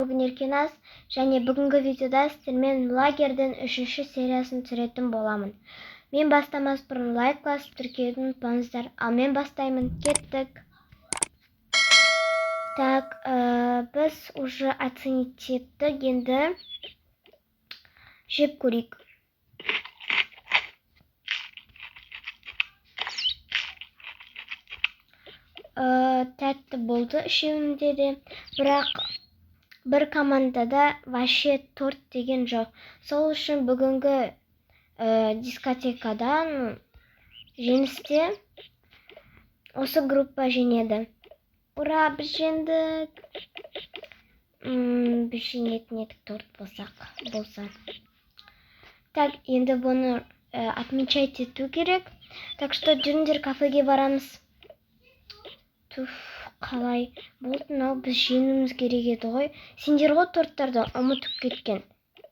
Бүгін Еркеназ және бүгінгі видеода сіздермен лагерьдің 3-ші сериясын түсіретін боламын. Мен бастамас бұрын лайк басып тіркелуді ұмытпаңыздар. Ал мен бастаймын. Кеттік. Так, біз уже оценить еттік. Енді жеп көрейік. Тәтті болды үшеуінде де, бірақ бір командада вообще торт деген жоқ. Сол үшін бүгінгі дискотекадан жеңісте осы группа жеңеді. Ура, біз жеңдік. Біз жеңетін едік торт болса. Так, енді бұны отмечать ету керек. Так что жүріңдер, кафеге барамыз. Туф, қалай болды, мынау біз жеңуіміз керек еді ғой. Сендер ғой торттарды ұмытып кеткен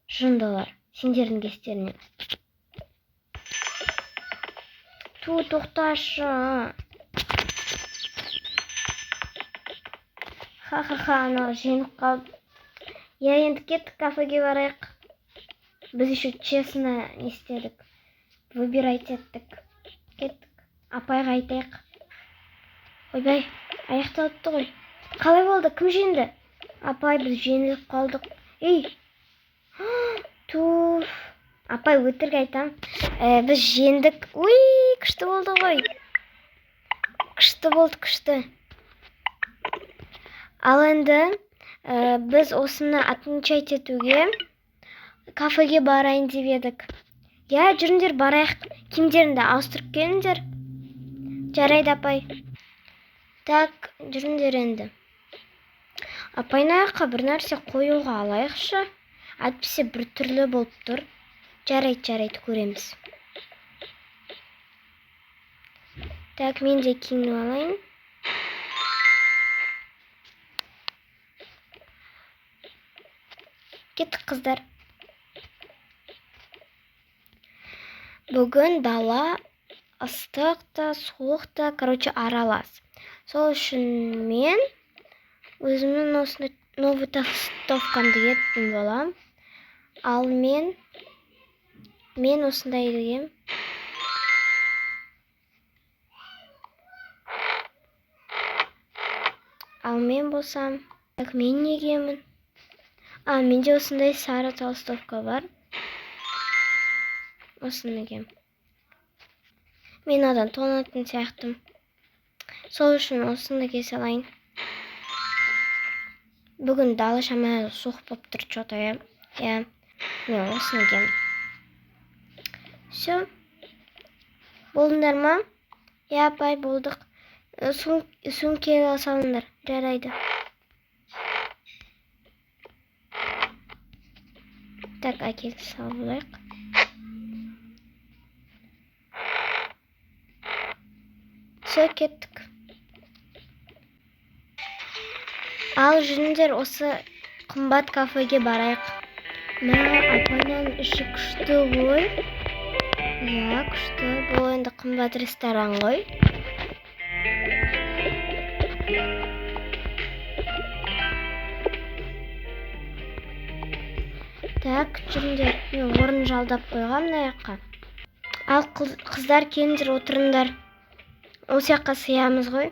жындылар, сендердің кестеріне. Ту, тоқташы. Ха-ха-ха, анау жеңіп қалды. Я, енді кеттік, кафеге барайық. Біз еще честно не істедік. Выбирать еттік. Кеттік. Апайға айтайық. Ойбай, аяқталыпты ғой. Қалай болды? Кім жеңді? Апай, біз жеңіліп қалдық. Ей! Туф! Апай, өтірік айтам. Біз жеңдік. Уй, күшті болды ғой. Күшті болды, күшті. Ал енді біз осыны отмечать етуге кафеге барайын деп едік. Я, жүріңдер, барайық. Киімдеріңді ауыстырып келіңдер. Жарайды, апай. Так, жүріңдер енді. Апайын аяққа бір нәрсе қоюға алайықшы. Әйтпесе бір түрлі болып тұр. Жарайды, көреміз. Так, мен де киініп алайын. Кеттік, қыздар. Бүгін дала ыстық та, суық та, аралас. Сол үшін мен өзімнің осыны новый толстовкамды еттім болам. Ал мен осындай дегем. Ал мен болсам, так, мен негемін. Менде осындай сары толстовка бар. Осыны кием. Мен одан тонатын сияқтым. Сол үшін осыны кие салайын. Бүгін дала шамалы суық болып тұр, что-то, я. Мен осыны кием. Все. Болдыңдар ма? Я, апай, болдық. Сөмкеге салыңдар. Жарайды. Так, әкелді салайық. Все, кеттік. Ал жүріңдер, осы қымбат кафеге барайық. Апайнан іші күшті ғой. Я, күшті. Бұл енді қымбат ресторан ғой. Так, жүріңдер, мен орын жалдап қойғам аяққа. Ал қыздар, келіңдер, отырыңдар. Осы жаққа сиямыз ғой.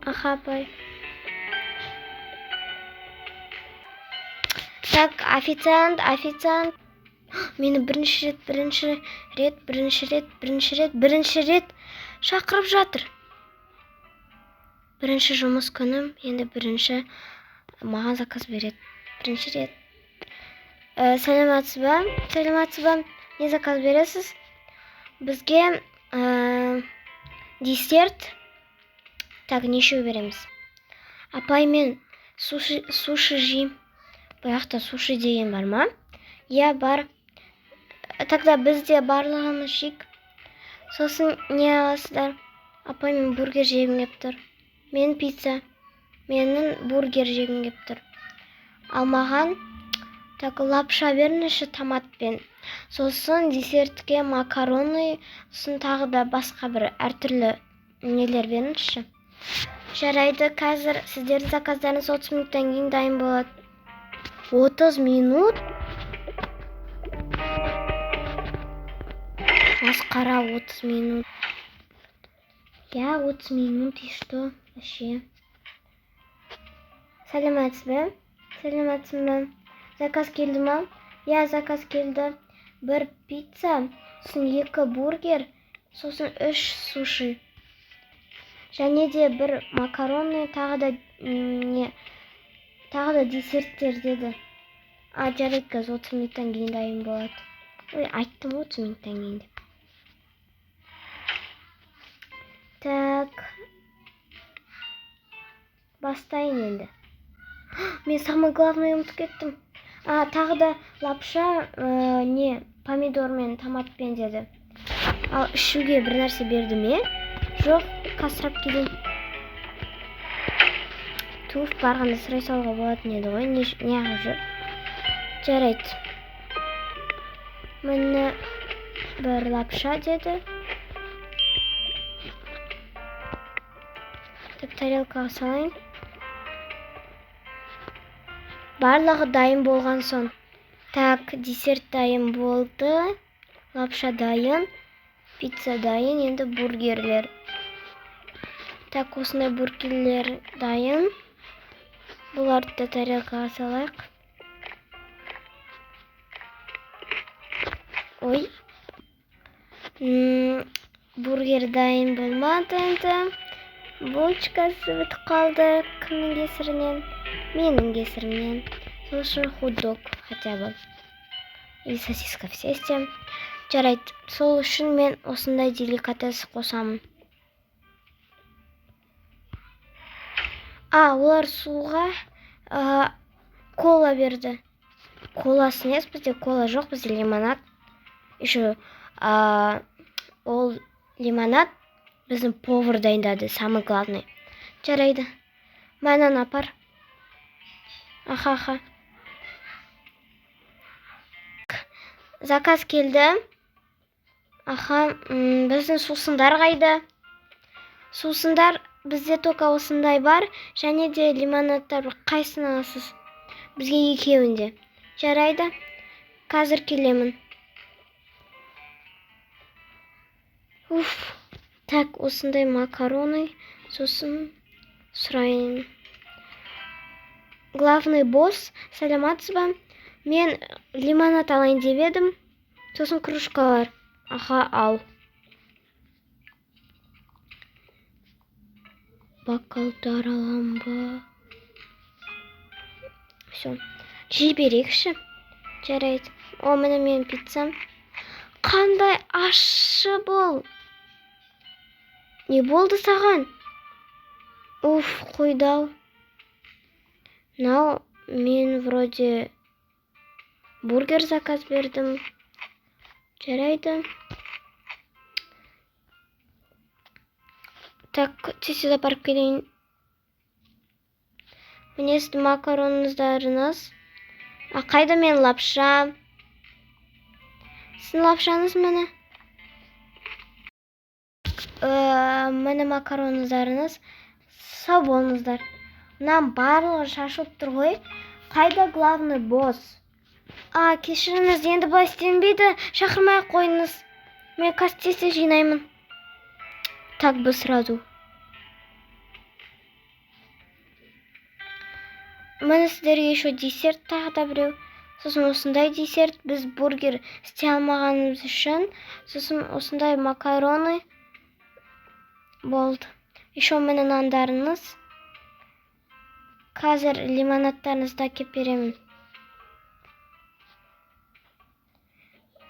Аха, апай. Так, официант. Мені бірінші рет шақырып жатыр. Бірінші жұмыс күнім, енді бірінші маған заказ береді. Бірінші рет. Сәлеметсіз ба? Не заказ бересіз? Бізге десерт. Так, нешеу береміз? Апай, мен суши жейм. Баяқта суши деген бар ма? Я, бар. Тогда бізде барлығымыз жейік. Сосын не аласыздар? Апай, мен бургер жегім кеп тұр. Мен пицца. Менің бургер жегім кеп тұр. Ал маған так, лапша беріңізші томатпен. Сосын десертке макароны, сосын тағы да басқа бір әртүрлі нелер беріңізші. Жарайды, қазір сіздердің заказдарыңыз 30 минуттан кейін дайын болады. 30 минут? Масқара, 30 минут. Я 30 минут и что вообще? Сәлеметсіз бе? Заказ келді ма? Я заказ келді. Бір пицца, сосын 2 бургер, сосын 3 суши. Және де бір макароны, тағы да десерттер деді. Жарайды, қазір 30 минуттан кейін дайын болады. Ой, айттым 30 минуттан кейін деп. Так. Бастайын енді. Мен самый главный ұмытып кеттім. Тағы да лапша, помидор мен томатпен деді. Ал ішуге бір нәрсе берді ме? Жоқ, қасырап келейін. Туф, барғанда сұрай салуға болатын еді ғой. Не ағып жүр? Жарайды. Мені бір лапша деді. Деп тарелкаға салайын. Барлығы дайын болған соң. Так, десерт дайын болды. Лапша дайын. Пицца дайын. Енді бургерлер. Так, осындай бургерлер дайын. Бұларды да тарелкаға салайық. Ой. Бургер дайын болмады енді. Булочкасы бітіп қалды. Кімнің кесірінен? Менің кесірімнен. Сол үшін хот-дог хотя бы. И сосиска в тесте. Жарайды. Сол үшін мен осындай деликатес қосамын. Олар суға кола берді. Коласын ес, бізде кола жоқ, бізде лимонад. Еще ол лимонад біздің повар дайындады, самый главный. Жарайды. Мәнін апар. Аха. Заказ келді. Біздің сусындар қайда? Сусындар бізде тоқа осындай бар. Және де лимонадтар қайсын аласыз? Бізге екеуінде. Жарайды. Қазір келемін. Так, осындай макароны. Сосын сұрайын. Главный босс, сәлеметсіз бе? Мен лимонад алайын деп едім. Сосын кружкалар. Ал. Бокалдар алам ба? Все. Жіберекші. Жарайды. Міне мен пиццам. Қандай ашы бұл? Не болды саған? Қойдау. Мен вроде бургер заказ бердім. Жарайды. Так, сюда барып келейін. Міне сіздің макароныңыздарыңыз. Қайда мен лапша? Сіздің лапшаңыз мені? Мені макароныңыздарыңыз. Сау болыңыздар. Мынам барлығы шашылып тұр ғой. Қайда главный босс? Кешіріңіз, енді былай істенбейді. Шақырмай қойыңыз. Мен кастесе жинаймын. Так бы сразу. Міне сіздерге еще десерт тағы да біреу. Сосын осындай десерт. Біз бургер істей алмағанымыз үшін. Сосын осындай макароны болды. Еще мені нандарыңыз. Қазір лимонадтарыңызды әкеп беремін.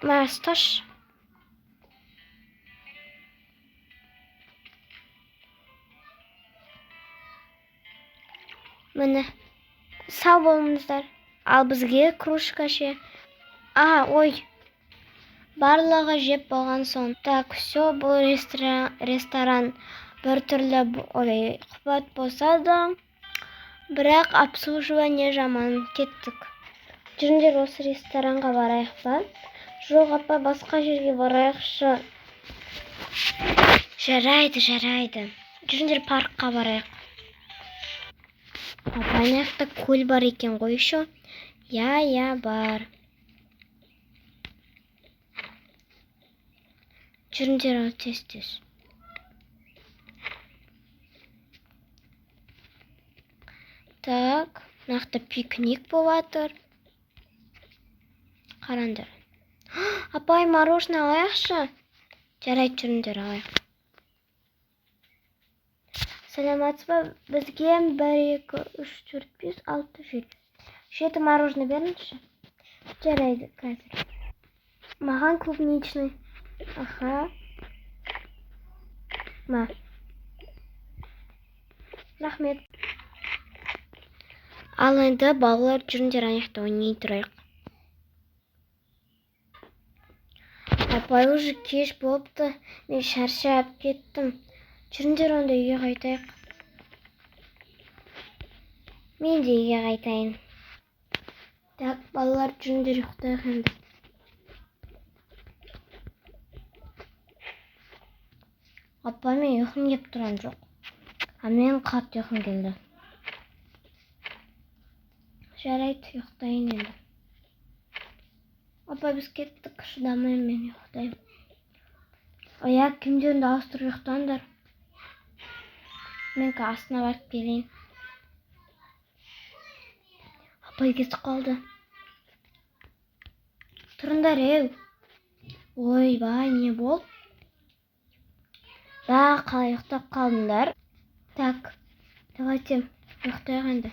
Мәсташ. Міне. Сау болыңыздар. Ал бізге кружка ше. Ой. Барлығы жеп болған соң. Так, все, бұл ресторан бір түрлі қымбат болса да, бірақ обслуживание жаман. Кеттік. Жүріңдер осы ресторанға барайық ба? Жоқ, апа, басқа жерге барайықшы. Жарайды. Жүріңдер паркқа барайық. Апанақта көл бар екен ғой еще. Я бар. Жүріңдер ал тез. Так, нақты пикник болатыр. Қараңдар. Апай, мороженое алайықшы. Жарайды, жүріңдер алайық. Саламатсыз ба? Бізге 1, 2, 3, 4, 5, 6, 7. 7 мороженое беріңізші. Жарайды, қазір. Маған клубничный. Аха. Ма. Рахмет. Ал енді балалар жүріңдер аяқта ойнай тұрайық. Апай, уже кеш болыпты. Мен шаршап кеттім. Жүріңдер онда үйге қайтайық. Мен де үйге қайтайын. Так, балалар жүріңдер ұйықтайық енді. Апа, мен ұйқым кеп тұрған жоқ. Мен қатты ұйқым келді. Жарайды, ұйықтайын енді. Апа, біз кеттік, шыдамайым, мен ұйықтайым. Оя, кімдерді ауыстыр ұйықтаңдар. Мен астына барып келейін. Апай кетіп қалды. Тұрыңдар, еу. Ой, бай, не бол? Ба, қалай ұйықтап қалдыңдар? Так, давайте ұйықтайық енді.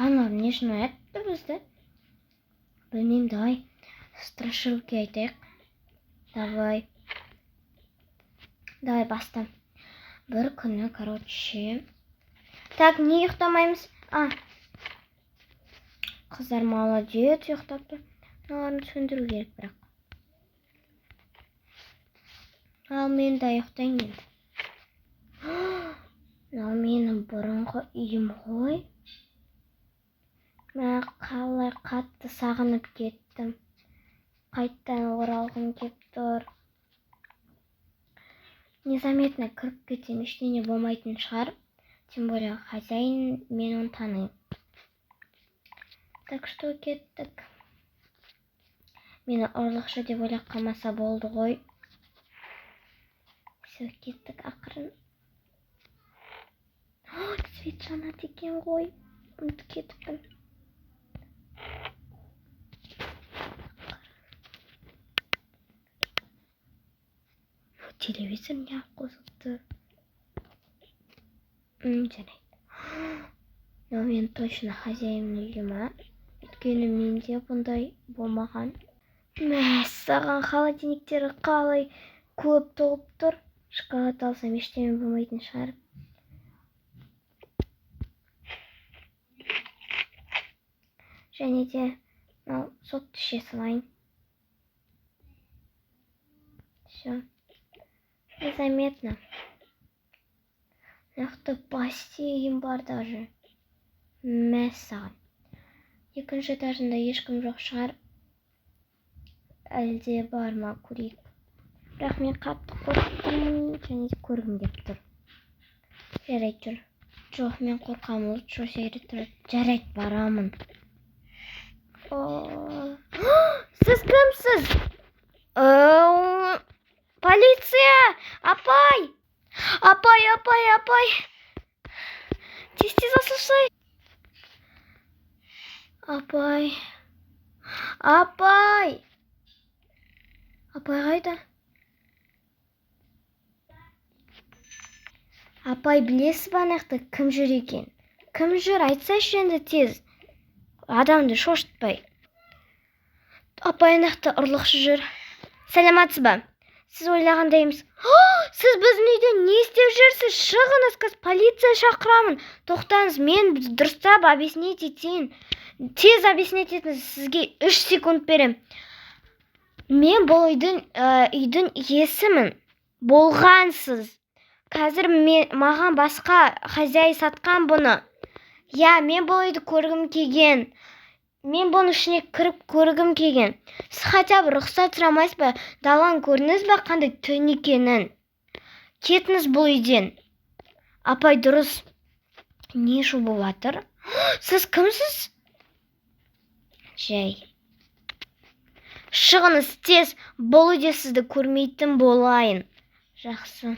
Анар, не үшін оятты бізді? Білмеймін, давай. Страшилки айтайық. Давай. Давай, бастам. Бір күні, короче. Так, не ұйықтамаймыз? Қыздар молодец, ұйықтапты. Мыналарын сөндіру керек бірақ. Ал мен де ұйықтайын енді. Мынау менің бұрынғы үйім ғой. Мен қалай қатты сағынып кеттім. Қайттан оралғым кеп тұр. Незаметно кіріп кетсем ештеңе болмайтын шығар. Тем более хозяин, мен оны танимын. Так что кеттік. Мені ұрлықшы деп ойлап қалмаса болды ғой. Все, кеттік ақырын. Свет жанады екен ғой. Ұмытып кетіппін. Телевизор не қосылды. Жарайды. Но мен точно хозяинның үйі ма? Өйткені менде бұндай болмаған. Мәссаған холодильниктері қалай көп толып тұр. Шоколад алсам ештеңе болмайтын шығар. Және де сотты іше салайын. Все. Незаметно. Нақты бассейн бар даже. Мәссаған. Екінші этажында ешкім жоқ шығар. Әлде бар ма, көрейік. Бірақ мен қатты қорықтым, және де көргім кеп тұр. Жарайды жүр. Жоқ, мен қорқамын, лучше секрет тұрады. Жарайды, барамын. Сіз кімсіз? Полиция! Апай! Апай! Тез асылсай. Апай қайда? Апай, білесіз ба нақты кім жүр екен? Кім жүр? Айтсайшы енді тез. Адамды шошытпай. Апай, нақты ұрлықшы жүр. Саламатсыз ба? Сіз ойлағандай емес. Сіз біздің үйде не істеп жүрсіз? Шығыңыз, полиция шақырамын. Тоқтаңыз, мен дұрыстап объяснить етейін. Тез объяснить етіңіз, сізге 3 секунд берем. Мен бұл үйдің иесімін. Болғансыз. Қазір маған басқа хозяй сатқан бұны. Я, мен бұл үйді көргім келген. Мен бұның ішіне кіріп көргім келген. Сіз хотя бы рұқсат сұрамайсыз ба? Далан көрдіңіз бе қандай түн екенін? Кетіңіз бұл үйден. Апай, дұрыс. Не шу болып жатыр? Сіз кімсіз? Жай. Шығыңыз тез, бұл үйде сізді көрмейтін болайын. Жақсы.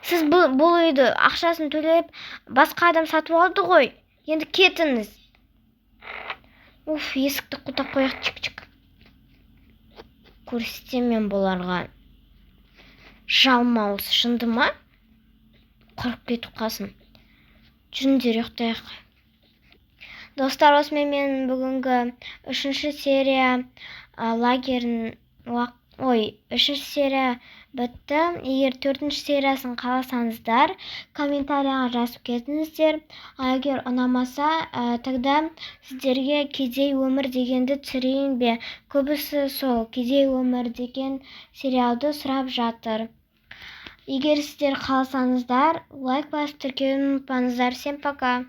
Сіз бұл үйді ақшасын төлеп, басқа адам сатып алды ғой. Енді кетіңіз. Есікті құлтап қояқ, чик-чик. Көрсетем мен бұларға. Жалмауыз, шынды ма? Қорқып кетіп қалсын. Жүріңдер, ұйықтайық. Достар, осымен мен бүгінгі 3-ші серия үшінші серия бітті. Егер 4-ші сериясын қаласаңыздар, комментарияға жазып кетіңіздер. Егер ұнамаса, тогда сіздерге кедей өмір дегенді түсірейін бе? Көбісі сол кедей өмір деген сериалды сұрап жатыр. Егер сіздер қаласаңыздар, лайк басып тіркеуді ұмытпаңыздар. Всем пока.